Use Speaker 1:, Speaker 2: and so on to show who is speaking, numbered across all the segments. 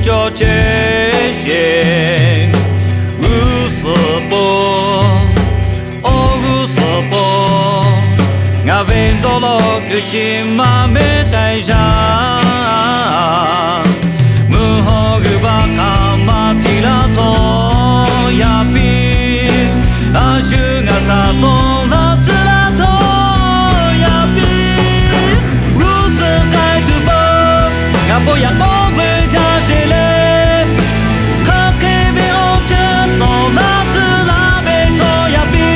Speaker 1: cho chế xe u sơ bò ô u sơ bò ngà ven đô lô cứ chi mà mê tay ra mưa hồ gư ba ca mà thì là to ya bi a chư ngà ta to la chư la to ya bi ru sơ kai tu bò ngà bò ya to về cha chê lê khá kê bê ô chê to la chư la bê to ya bi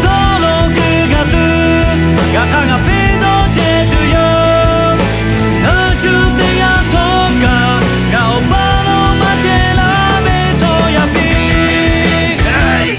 Speaker 1: đô lô gư gà tu gà khá ngà bê đô chê tu yo a chư tê ya to ca ngà ô ba lô ma chê la bê to ya bi hey.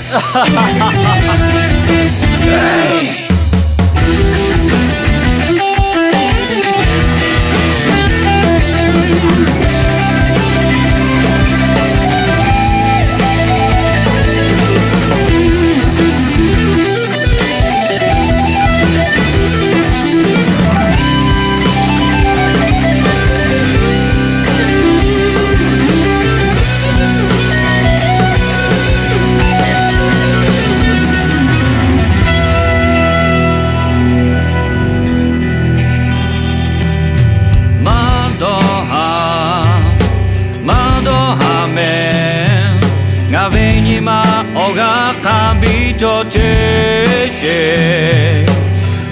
Speaker 1: Oga kambi cho che she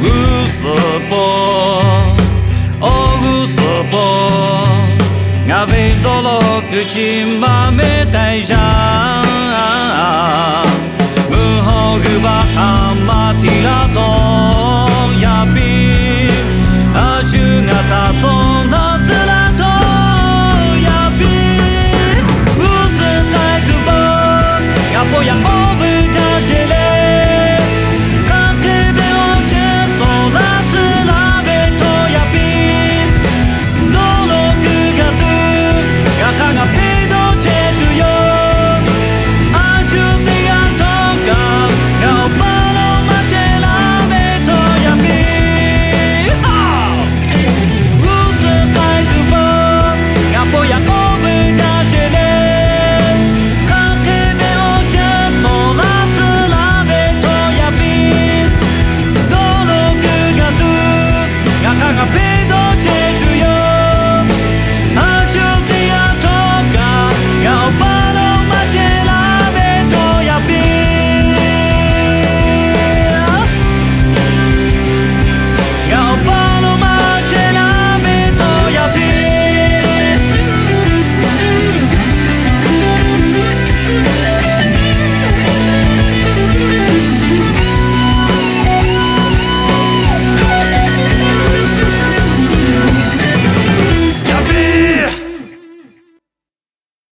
Speaker 1: Usobo O usobo Nga ve dolo kuchi ma me tai ja Mu ho gu ba kama ti la to Ya bi A shu nga ta to